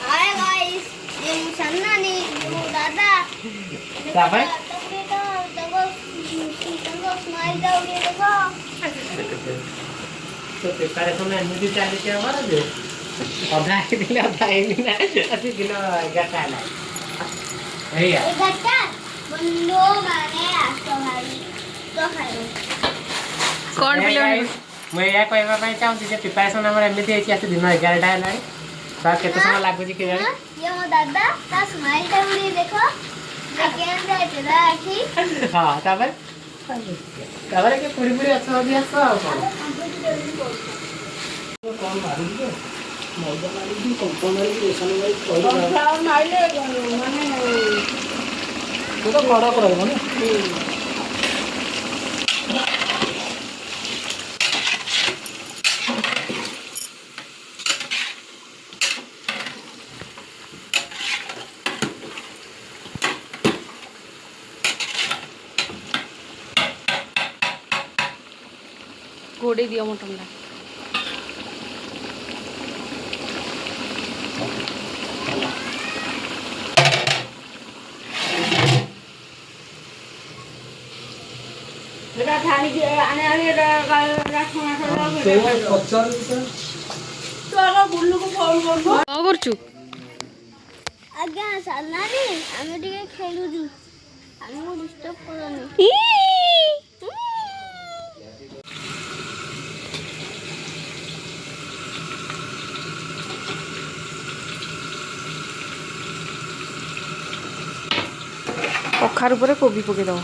Hi guys, ये Muthanna नी दादा दादा तंगो स्माइल जाओगे देखो तो प्रिपरेशन एमडी चली हमारा जे अधा दिन अधा ना अति दिन गटा ना एया गटा बंदो माने आसो भाई तो खायो कौन पिले मैं या कहबा पई चाहूँ जे प्रिपरेशन हमर एमडी है कि दिन 11 टा है सर केते समय लागो जी के जाने ये मो दादा ता स्माइल जाओगे देखो लेकिन जाते राखी हां तबे के पूरी पूरी अच्छा भी अच्छा कौन मारी दे मौजा मारी दी कौन मारी दे सन भाई कोई मारले माने तो बड़ा कर माने घोड़े दिया मटनटा बेटा थाली के आने रखना तो पचर तो आगे बुल्लू को फोन करबो कौन करछु आज्ञा सन्नानी हम टिके खेलु छु हमको डिस्टर्ब करनी कखार ऊपर कोबी पके दो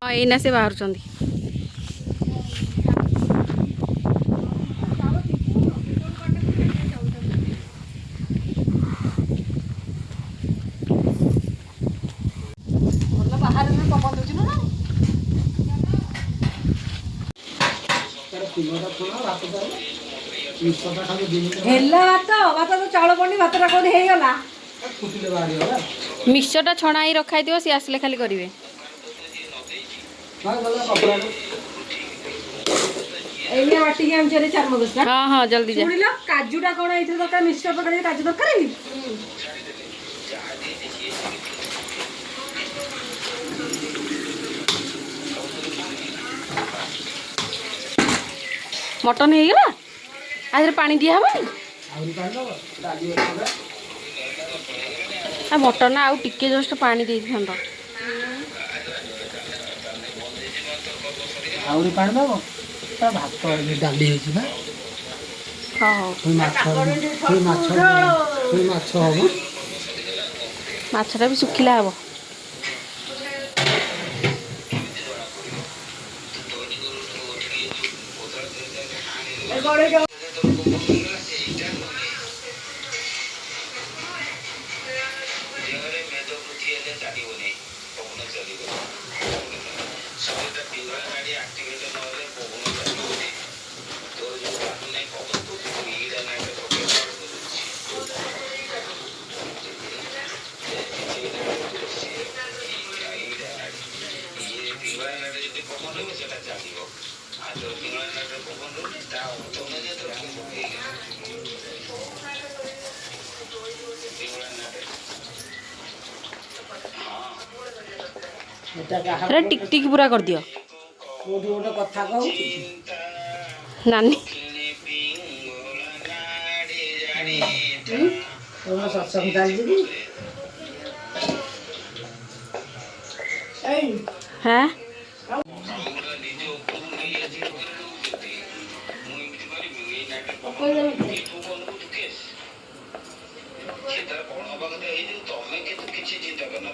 हाँ एना से बाहर चंदी मिक्सचरटा छणा ही रखाई दियो सी आसले खाली करिवे हाँ हाँ जल्दी जा काजूटा कौन ये दरकार मिक्सचर पकड़ काजू दरकार मटन हो गला आज पानी दिया हबनी आ मटन आउ टिके जस्ट पानी दे थंदा आउरी पानी दबो ता भात डाली हेछि ना हाँ हाँ माछ हो माछटा भी सुखिला हबो अरे टिक टिक पूरा कर दियो गोटे कथा कहू नानी सत्संग चलती हाँ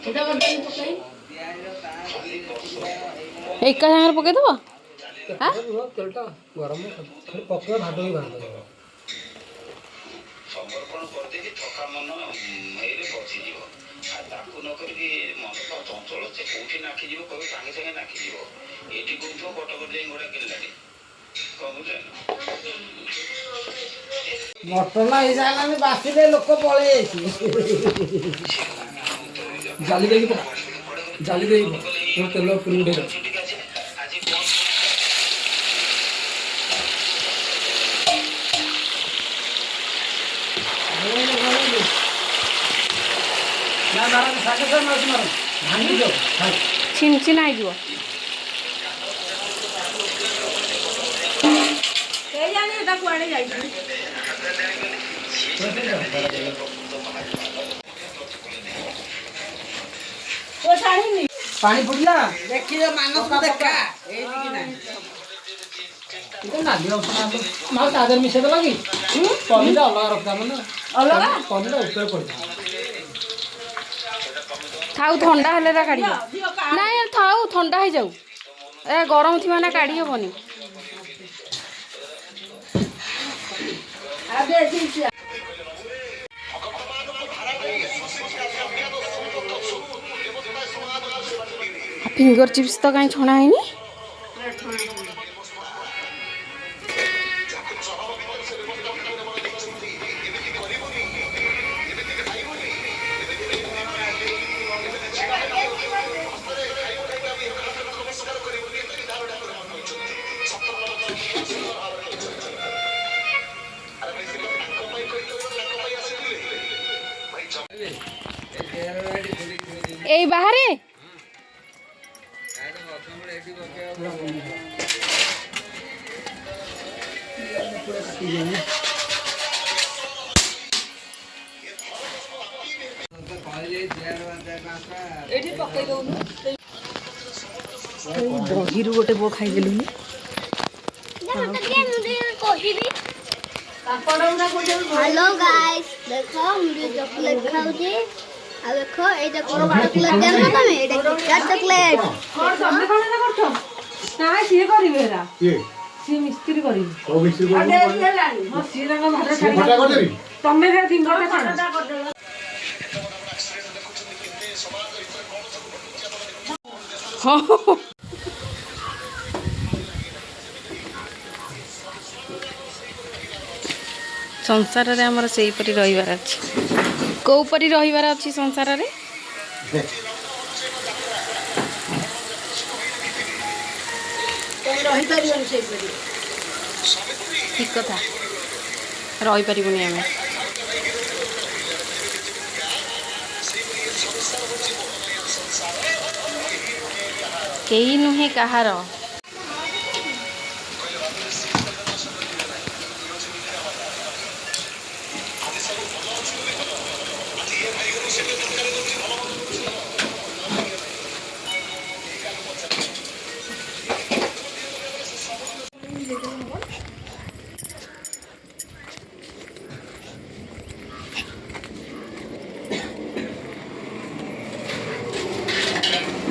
ଏକା ସାଙ୍ଗରେ ପକେଇଦବ। ତେଲଟା ଗରମ ପକେଇବା ଭାତ ବି ବାହାର କରିବ। ସମର୍ପଣ କରିଦେଇକି ଥକା ମନ ଏଇରେ ବସିଯିବ। ଆଉ ତାକୁ ନ କରିକି ମନ ତ ଚଞ୍ଚଳ, ସେ କୋଉଠି ନାଖିଯିବ କହିବ ସାଙ୍ଗେ ସାଙ୍ଗେ ନାଖିଯିବ। ଏଇଠି କହୁଥିବ କଟକରେ ଯାଇ ଘୋଡ଼ା କିଣିଲାଣି କଣ ବୁଝେ ମଟନ ହେଇସାରିଲାଣି, ବାସିଲେ ଲୋକ ପଳେଇ ଯାଇଥିବେ। ଜାଲି ଦେଇକି ତେଲ ପୁରୀ ଉଠେଇ ଆଜି ଛିନଛିନା ହେଇଯିବ। କେଜାଣି ଏଟା କୁଆଡ଼େ ଯାଇଛି। ପାଣି ଫୁଟିଲା ଦେଖିଲେ ମାନସ ଦେଖା ହେଇଛି କି ନାହିଁ। ନାଲି ମାଉ ତା ଦେହରେ ମିଶେଇଦେଲା କି ପନିଟା ଅଲଗା ରଖିଥା, ମାନେ ଅଲଗା ପନିଟା ଉପରେ ପଡ଼ିଥା। ଥାଉ ଥଣ୍ଡା ହେଲେ ତା କାଢ଼ିବ। ନାଇଁ ଥାଉ ଥଣ୍ଡା ହେଇଯାଉ, ଏ ଗରମ ଥିବା ନା କାଢ଼ି ହେବନି। ଫିଙ୍ଗର ଚିପ୍ସ ତ କାହିଁ ଛଣା ହେଇନି। এই ବାହାରେ ଦହିରୁ ଗୋଟେ ବୋ ଖାଇଦେଲୁନି। हेलो गाइस, देखो मुझे चॉकलेट खाऊची। आ देखो एटा कोन चॉकलेट देम ना तमे, एटा किटकैट चॉकलेट। କଣ ତମେ କଣ ଏଟା କରୁଛ? ନାଇଁ ସିଏ କରିବେ ଏରା। ସିଏ ମିସ୍ତ୍ରୀ କରିବେ। କୋଉ ମିସ୍ତ୍ରୀ ଆଉ ଡେରି ହେଲାଣି। ହଁ ସିଏ ତାଙ୍କ ଭାତ ଛାଡ଼ି ଭଟା କରିଦେବି। ତମେ ଫେର ଫିଙ୍ଗରଟା ଛାଡ଼। ହଁ ସଂସାରରେ ଆମର ସେଇପରି ରହିବାର ଅଛି। କୋଉପରି ରହିବାର ଅଛି ସଂସାରରେ? ରହିପାରିବନି ସେଇପରି। ଠିକ କଥା, ରହିପାରିବୁନି ଆମେ। କେହି ନୁହେଁ କାହାର।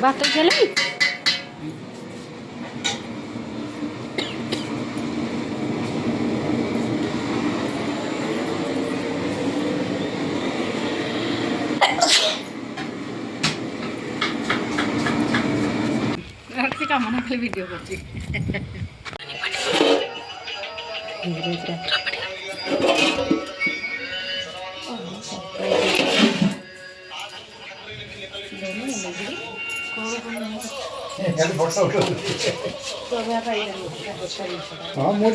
ଭାତ ଚାଲିବି। କାମ ନା ଖାଲି ଭିଡ଼ିଓ କରୁଛି। ହଁ ମୁଁ